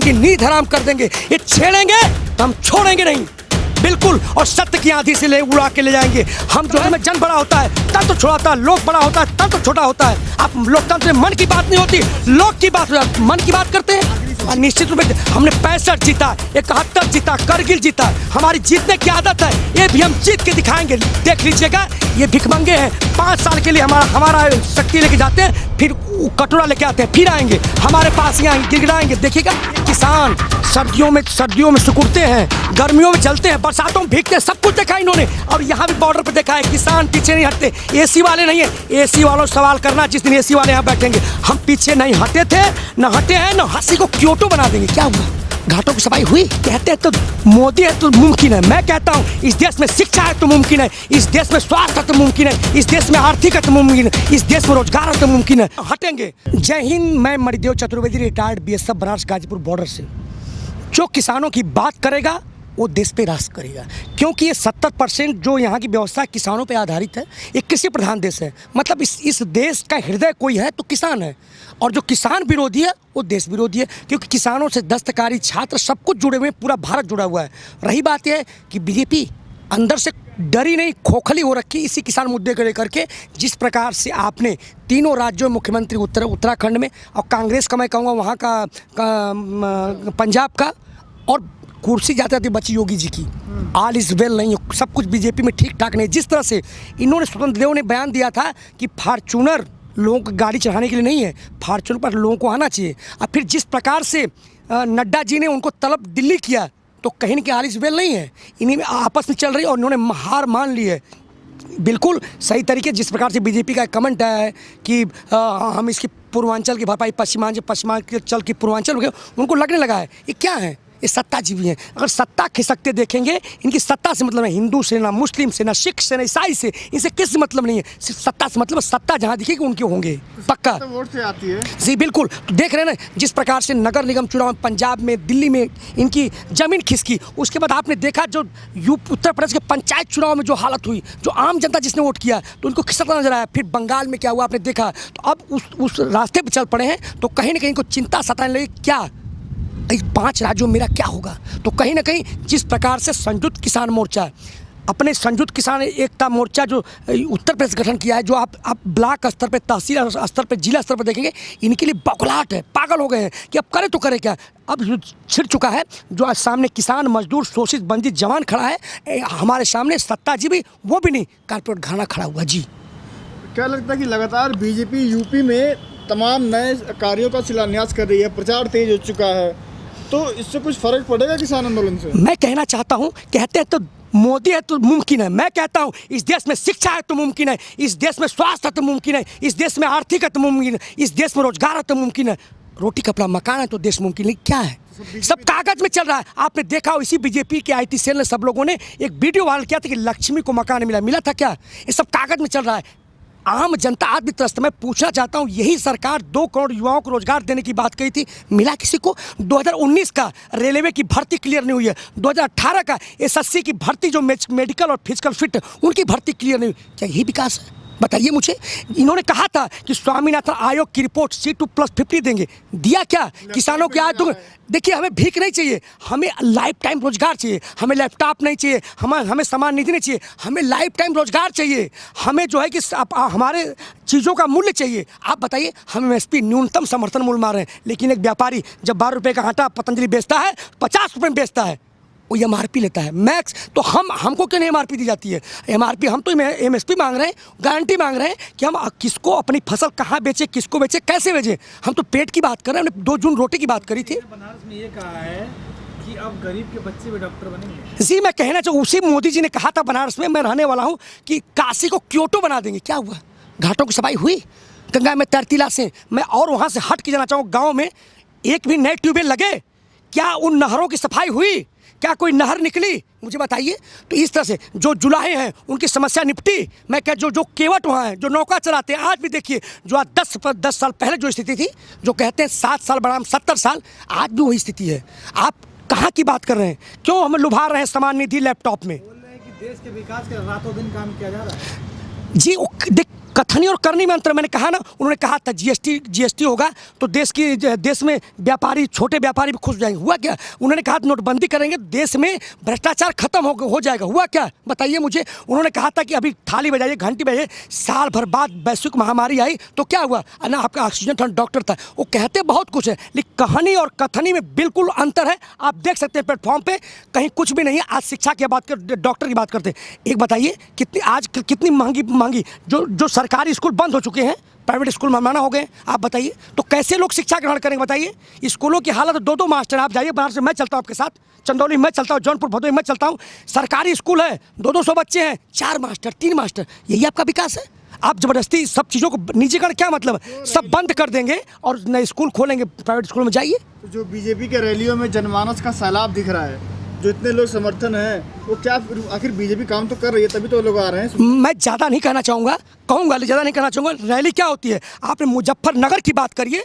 इनकी नींद हराम कर देंगे। ये छेड़ेंगे तो हम छोड़ेंगे नहीं, बिल्कुल। और सत्य की आंधी से ले उड़ा के ले जाएंगे। हम जो है में जन बड़ा होता है तब तो छोटा होता है, लोक बड़ा होता है तब तो छोटा होता है। आप लोकतंत्र में मन की बात नहीं होती, लोक की बात, मन की बात करते हैं। निश्चित रूप से हमने 65 जीता, 71 जीता, करगिल जीता। हमारी जीतने की आदत है, ये भी हम जीत के दिखाएंगे। देख लीजिएगा, ये भिखमंगे हैं, 5 साल के लिए हमारा शक्ति लेके जाते हैं, फिर कटोरा लेके आते हैं, फिर आएंगे हमारे पास ही आएंगे, गिड़गिड़ाएंगे। देखिएगा, किसान सर्दियों में सिकुड़ते हैं, गर्मियों में चलते हैं, बरसातों में भीगते हैं, सब कुछ देखा इन्होंने। और यहाँ भी बॉर्डर पे देखा है, किसान पीछे नहीं हटते। एसी वाले नहीं है, एसी वालों से सवाल करना जिस दिन एसी वाले यहाँ बैठेंगे। हम पीछे नहीं हटे थे, न हटे हैं, न हंसी को क्योटो बना देंगे। क्या हुआ? घाटों की सफाई हुई? कहते हैं तो मोदी है तो मुमकिन है। मैं कहता हूँ इस देश में शिक्षा है तो मुमकिन है, इस देश में स्वास्थ्य है तो मुमकिन है, इस देश में आर्थिक है तो मुमकिन है, इस देश में रोजगार है तो मुमकिन है। हटेंगे। जय हिंद। मैं Manidev Chaturvedi, retired BSF, Banaras Ghazipur border से। जो किसानों की बात करेगा वो देश पे राज करेगा, क्योंकि ये 70% जो यहाँ की व्यवस्था किसानों पे आधारित है। एक कृषि प्रधान देश है, मतलब इस देश का हृदय कोई है तो किसान है। और जो किसान विरोधी है वो देश विरोधी है, क्योंकि किसानों से दस्तकारी, छात्र सब कुछ जुड़े हुए हैं, पूरा भारत जुड़ा हुआ है। रही बात यह है कि बीजेपी अंदर से डरी नहीं, खोखली हो रखी इसी किसान मुद्दे को लेकर के। जिस प्रकार से आपने तीनों राज्यों में मुख्यमंत्री उत्तराखंड में, और कांग्रेस का मैं कहूँगा वहाँ का पंजाब का, और कुर्सी जाती थी बची योगी जी की। ऑल इज वेल नहीं, सब कुछ बीजेपी में ठीक ठाक नहीं। जिस तरह से इन्होंने, स्वतंत्र देव ने बयान दिया था कि फॉर्चूनर लोगों को गाड़ी चढ़ाने के लिए नहीं है, फॉर्चूनर पर लोगों को आना चाहिए। और फिर जिस प्रकार से नड्डा जी ने उनको तलब दिल्ली किया, तो कहीं कि ऑल इज वेल नहीं है, इन्हीं में आपस में चल रही, और इन्होंने हार मान ली है। बिल्कुल सही तरीके जिस प्रकार से बीजेपी का कमेंट आया है कि हम इसकी पूर्वांचल की भरपाई पश्चिमांचल की पूर्वांचल, उनको लगने लगा है ये क्या है, ये सत्ताजीवी हैं। अगर सत्ता खिसकते देखेंगे, इनकी सत्ता से मतलब है हिंदू से, ना मुस्लिम से, ना सिख से, ना ईसाई से, इनसे किस मतलब नहीं है। सिर्फ सत्ता से मतलब, सत्ता जहाँ दिखेगी उनके होंगे पक्का। तो वोट से आती है जी बिल्कुल। तो देख रहे हैं ना जिस प्रकार से नगर निगम चुनाव पंजाब में, दिल्ली में इनकी जमीन खिसकी। उसके बाद आपने देखा जो उत्तर प्रदेश के पंचायत चुनाव में जो हालत हुई, जो आम जनता जिसने वोट किया तो उनको खिसकता नजर आया। फिर बंगाल में क्या हुआ आपने देखा। तो अब उस रास्ते पर चल पड़े हैं, तो कहीं ना कहीं इनको चिंता सताने लगी, क्या 5 राज्यों में मेरा क्या होगा। तो कहीं ना कहीं जिस प्रकार से संयुक्त किसान मोर्चा, अपने संयुक्त किसान एकता मोर्चा जो उत्तर प्रदेश गठन किया है, जो आप ब्लॉक स्तर पे, तहसील स्तर पे, जिला स्तर पे देखेंगे, इनके लिए बौखलाहट है, पागल हो गए हैं कि अब करे तो करे क्या। अब छिड़ चुका है, जो आज सामने किसान, मजदूर, शोषित, वंचित जवान खड़ा है, हमारे सामने सत्ताजीवी वो भी नहीं, कारपोरेट घराना खड़ा हुआ। जी क्या लगता है कि लगातार बीजेपी यूपी में तमाम नए कार्यों का शिलान्यास कर रही है, प्रचार तेज हो चुका है, तो इससे कुछ फर्क पड़ेगा किसान आंदोलन से? मैं कहना चाहता हूं, कहते हैं तो मोदी है तो मुमकिन है। मैं कहता हूं इस देश में शिक्षा है तो मुमकिन है, इस देश में स्वास्थ्य है तो मुमकिन है, इस देश में आर्थिक है तो मुमकिन है, इस देश में रोजगार है तो मुमकिन है, रोटी कपड़ा मकान है तो देश मुमकिन है। क्या है? सब कागज में चल रहा है। आपने देखा हो इसी बीजेपी के IT सेल ने सब लोगों ने एक वीडियो वायरल किया था कि लक्ष्मी को मकान मिला था। क्या ये सब कागज में चल रहा है? आम जनता आज भी त्रस्त। मैं पूछना चाहता हूं, यही सरकार 2 करोड़ युवाओं को रोजगार देने की बात कही थी, मिला किसी को? 2019 का रेलवे की भर्ती क्लियर नहीं हुई है, 2018 का SSC की भर्ती जो मेडिकल और फिजिकल फिट, उनकी भर्ती क्लियर नहीं हुई। क्या यही विकास है? बताइए मुझे। इन्होंने कहा था कि स्वामीनाथन आयोग की रिपोर्ट C2+50 देंगे, दिया क्या? किसानों की आज तो देखिए, हमें भीख नहीं चाहिए, हमें लाइफ टाइम रोजगार चाहिए, हमें लैपटॉप नहीं चाहिए, हमें समान निधि नहीं चाहिए, हमें लाइफ टाइम रोजगार चाहिए, हमें जो है कि हमारे चीज़ों का मूल्य चाहिए। आप बताइए, हम MSP न्यूनतम समर्थन मूल्य मार रहे हैं, लेकिन एक व्यापारी जब 12 रुपये का आटा पतंजलि बेचता है, 50 रुपये में बेचता है, वो MRP लेता है मैक्स। तो हमको क्यों नहीं MRP दी जाती है? MRP हम तो MSP मांग रहे हैं, गारंटी मांग रहे हैं कि हम किसको अपनी फसल कहाँ बेचे, किसको बेचे, कैसे बेचे। हम तो पेट की बात कर रहे हैं, हमने 2 जून रोटी की बात करी थी। बनारस में ये कहा है कि अब गरीब के बच्चे भी डॉक्टर बनेंगे। जी मैं कहना चाहूँ, उसी मोदी जी ने कहा था बनारस में, मैं रहने वाला हूँ, कि काशी को क्योटो बना देंगे। क्या हुआ? घाटों की सफाई हुई गंगा में तरतीला से। मैं और वहाँ से हट के जाना चाहूँ, गाँव में एक भी नए ट्यूबवेल लगे क्या? उन नहरों की सफाई हुई क्या? कोई नहर निकली? मुझे बताइए। तो इस तरह से जो जुलाहे हैं उनकी समस्या निपटी। मैं क्या, जो केवट वहाँ हैं, जो नौका चलाते हैं, आज भी देखिए, जो आज 10 साल पहले जो स्थिति थी, जो कहते हैं 7 साल बढ़ा 70 साल, आज भी वही स्थिति है। आप कहाँ की बात कर रहे हैं? क्यों हमें लुभा रहे हैं समान निधि लैपटॉप में? बोल रहे हैं कि देश के विकास के रातों दिन काम किया जा रहा है। जी देख, कथनी और करनी में अंतर। मैंने कहा ना, उन्होंने कहा था जीएसटी होगा तो देश में व्यापारी, छोटे व्यापारी भी खुश हो जाएंगे। हुआ क्या? उन्होंने कहा नोटबंदी करेंगे, देश में भ्रष्टाचार खत्म हो जाएगा। हुआ क्या बताइए मुझे? उन्होंने कहा था कि अभी थाली बजाइए, घंटी बजाइए, साल भर बाद वैश्विक महामारी आई तो क्या हुआ ना, आपका ऑक्सीजन डॉक्टर था। वो कहते बहुत कुछ है, लेकिन कहानी और कथनी में बिल्कुल अंतर है। आप देख सकते हैं प्लेटफॉर्म पे कहीं कुछ भी नहीं है। आज शिक्षा की बात कर, डॉक्टर की बात करते हैं। एक बताइए कितनी महंगी जो सरकारी स्कूल बंद हो चुके हैं, प्राइवेट स्कूल मनमाना हो गए। आप बताइए तो कैसे लोग शिक्षा ग्रहण करेंगे? बताइए। स्कूलों की हालत, दो मास्टर। आप जाइए बनारस, मैं चलता हूँ आपके साथ, चंदौली मैं चलता हूँ, जौनपुर भदोही मैं चलता हूँ, सरकारी स्कूल है, 200 बच्चे हैं, 4 मास्टर 3 मास्टर। यही आपका विकास है? आप जबरदस्ती सब चीज़ों को निजीकरण, क्या मतलब? सब बंद कर देंगे और नए स्कूल खोलेंगे, प्राइवेट स्कूल में जाइए। तो जो बीजेपी के रैलियों में जनमानस का सैलाब दिख रहा है, जो इतने लोग समर्थन है, वो क्या आखिर बीजेपी काम तो कर रही है, तभी तो लोग आ रहे हैं। मैं ज़्यादा नहीं कहना चाहूँगा, ज़्यादा नहीं कहना चाहूँगा। रैली क्या होती है? आपने मुजफ्फरनगर की बात करिए,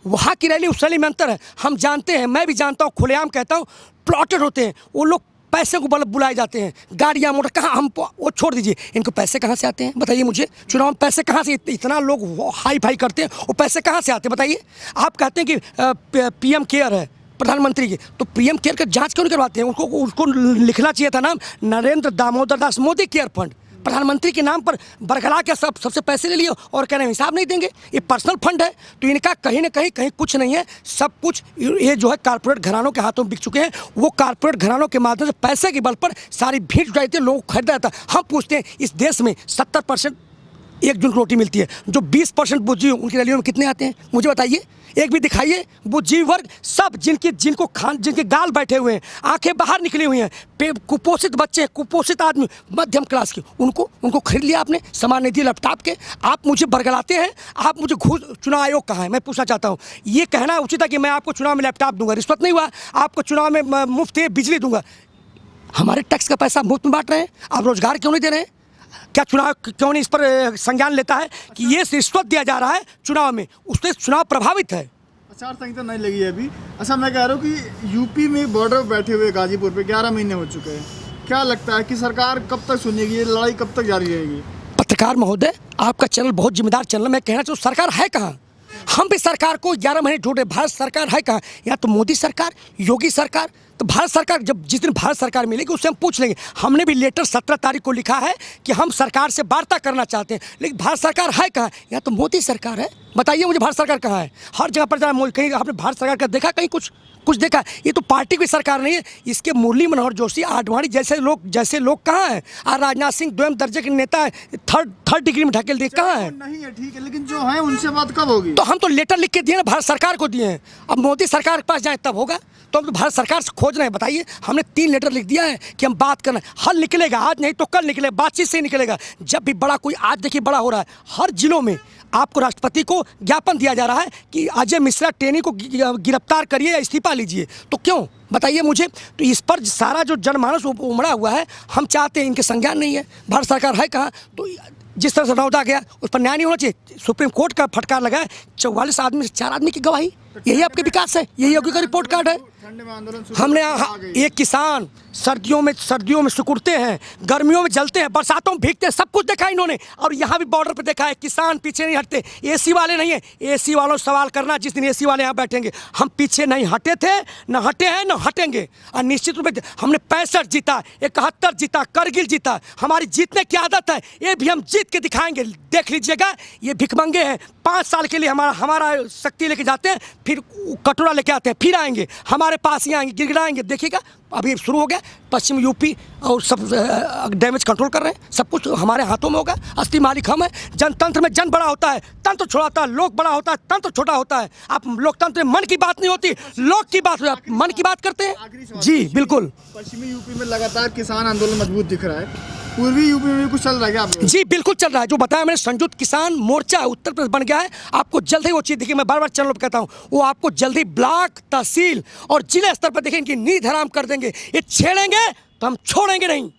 वहाँ की रैली उस रैली में अंतर है। हम जानते हैं, मैं भी जानता हूँ, खुलेआम कहता हूँ, प्लॉटेड होते हैं वो लोग, पैसे को बल बुलाए जाते हैं, गाड़ियाँ मोटर। कहाँ हम वो छोड़ दीजिए, इनको पैसे कहाँ से आते हैं बताइए मुझे? चुनाव में पैसे कहाँ से? इतना लोग हाई फाई करते हैं, वो पैसे कहाँ से आते हैं बताइए? आप कहते हैं कि पीएम केयर है प्रधानमंत्री की, तो पीएम केयर का जांच क्यों नहीं करवाते हैं? उसको लिखना चाहिए था नाम, नरेंद्र दामोदर दास मोदी केयर फंड। प्रधानमंत्री के नाम पर बरगला के सबसे पैसे ले लिए और कह रहे हैं हिसाब नहीं देंगे। ये पर्सनल फंड है, तो इनका कहीं ना कहीं कुछ नहीं है। सब कुछ ये जो है कारपोरेट घरानों के हाथों में बिक चुके हैं। वो कारपोरेट घरानों के माध्यम से पैसे के बल पर सारी भीड़ जुटाई थी, लोग खरीदा था। हम पूछते हैं, इस देश में 70% एक जून रोटी मिलती है, जो 20% बुद्धिजीवी उनकी रैलियों में कितने आते हैं मुझे बताइए? एक भी दिखाइए। बुद्धिजीवी वर्ग सब जिनके गाल बैठे हुए हैं, आंखें बाहर निकली हुई हैं, कुपोषित बच्चे, कुपोषित आदमी, मध्यम क्लास के, उनको खरीद लिया आपने सामान नहीं दिया लैपटॉप के। आप मुझे बरगलाते हैं, आप मुझे घूस। चुनाव आयोग कहाँ है? मैं पूछना चाहता हूँ। ये कहना उचित है कि मैं आपको चुनाव में लैपटॉप दूंगा, रिश्वत नहीं हुआ। आपको चुनाव में मुफ्त बिजली दूंगा। हमारे टैक्स का पैसा मुफ्त में बांट रहे हैं, आप रोजगार क्यों नहीं दे रहे हैं? क्या चुनाव क्यों नहीं इस पर संज्ञान लेता है कि ये रिश्वत दिया जा रहा है चुनाव में? उससे चुनाव प्रभावित है। आचार संहिता नहीं लगी है अभी। अच्छा, मैं कह रहा हूँ कि यूपी में बॉर्डर पर बैठे हुए गाजीपुर पे 11 महीने हो चुके हैं। क्या लगता है कि सरकार कब तक सुनेगी? ये लड़ाई कब तक जारी रहेगी? पत्रकार महोदय, आपका चैनल बहुत जिम्मेदार चैनल। मैं कहना चाहूँ, सरकार है कहाँ? हम भी सरकार को 11 महीने ढूंढे, भारत सरकार है कहाँ? या तो मोदी सरकार, योगी सरकार। तो भारत सरकार, जब जिस दिन भारत सरकार मिलेगी उससे हम पूछ लेंगे। हमने भी लेटर 17 तारीख को लिखा है कि हम सरकार से वार्ता करना चाहते हैं, लेकिन भारत सरकार है कहाँ? या तो मोदी सरकार है। बताइए मुझे, भारत सरकार कहाँ है? हर जगह पर जरा कहीं आपने भारत सरकार का देखा? कहीं कुछ देखा? ये तो पार्टी की सरकार नहीं है। इसके मुरली मनोहर जोशी, आडवाणी जैसे लोग कहाँ हैं? और राजनाथ सिंह द्वैम दर्जे के नेता है, थर्ड डिग्री में ढकेल दिए, कहाँ है? नहीं है, ठीक है, लेकिन जो है उनसे बात कब होगी? तो हम तो लेटर लिख के दिए ना, भारत सरकार को दिए हैं। अब मोदी सरकार के पास जाए तब होगा। तो हम तो भारत सरकार से खोज रहे हैं। बताइए, हमने 3 लेटर लिख दिया है कि हम बात करना है। हल निकलेगा, आज नहीं तो कल निकलेगा, बातचीत से ही निकलेगा। जब भी बड़ा कोई, आज देखिए बड़ा हो रहा है, हर जिलों में आपको राष्ट्रपति को ज्ञापन दिया जा रहा है कि अजय मिश्रा टेनी को गिरफ्तार करिए या इस्तीफा लीजिए। तो क्यों बताइए मुझे? तो इस पर सारा जो जनमानस उमड़ा हुआ है, हम चाहते हैं, इनके संज्ञान नहीं है। भारत सरकार है कहाँ? तो जिस तरह से नौदा गया, उस पर न्याय नहीं होना चाहिए। सुप्रीम कोर्ट का फटकार लगा है, 44 आदमी से 4 आदमी की गवाही। यही आपके विकास है? यही योगी का रिपोर्ट कार्ड है? हमने एक किसान सर्दियों में सिकुड़ते हैं, गर्मियों में जलते हैं, बरसातों में भीगते हैं, सब कुछ देखा इन्होंने। और यहाँ भी बॉर्डर पे देखा है, किसान पीछे नहीं हटते। एसी वाले नहीं है, एसी वालों से सवाल करना जिस दिन एसी वाले यहाँ बैठेंगे। हम पीछे नहीं हटे थे, न हटे हैं, न हटेंगे। और निश्चित रूप से हमने 65 जीता, 71 जीता, करगिल जीता। हमारी जीतने की आदत है, ये भी हम जीत के दिखाएंगे। देख लीजिएगा, ये भिखमंगे हैं। 5 साल के लिए हमारा शक्ति लेके जाते हैं, फिर कटोरा लेके आते हैं, फिर आएंगे हमारे पास ही आएंगे, गिड़गिड़ाएंगे। देखिएगा, अभी शुरू हो गया। पश्चिम यूपी और सब डैमेज कंट्रोल कर रहे हैं। सब कुछ हमारे हाथों में होगा। असली मालिक हम हैं। जनतंत्र में जन बड़ा होता है, तंत्र छोटा होता है। लोक बड़ा होता है, तंत्र छोटा होता है। आप लोकतंत्र में मन की बात नहीं होती, लोक की बात होती है। मन की बात करते हैं जी, बिल्कुल। पश्चिमी यूपी में लगातार किसान आंदोलन मजबूत दिख रहा है। पूर्वी यूपी में भी कुछ चल रहा है क्या? जी बिल्कुल चल रहा है। जो बताया मैंने, संयुक्त किसान मोर्चा उत्तर प्रदेश बन गया है। आपको जल्द ही वो चीज़ देखिए, मैं बार बार चैनल पर कहता हूँ, वो आपको जल्दी ब्लॉक, तहसील और जिले स्तर पर देखिए, इनकी नींद हराम कर देंगे। ये छेड़ेंगे तो हम छोड़ेंगे नहीं,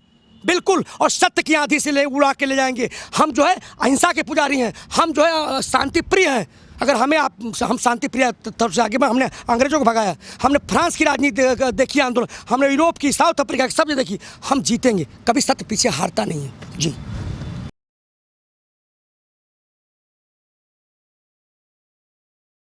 बिल्कुल। और सत्य की आंधी से उड़ा के ले जाएंगे। हम जो है अहिंसा के पुजारी हैं, हम जो है शांति प्रिय हैं। अगर हम शांति प्रिय तरफ से आगे, हमने अंग्रेजों को भगाया, हमने फ्रांस की राजनीति देखी, आंदोलन, हमने यूरोप की, साउथ अफ्रीका की, सब देखी। हम जीतेंगे, कभी सत्य पीछे हारता नहीं है जी।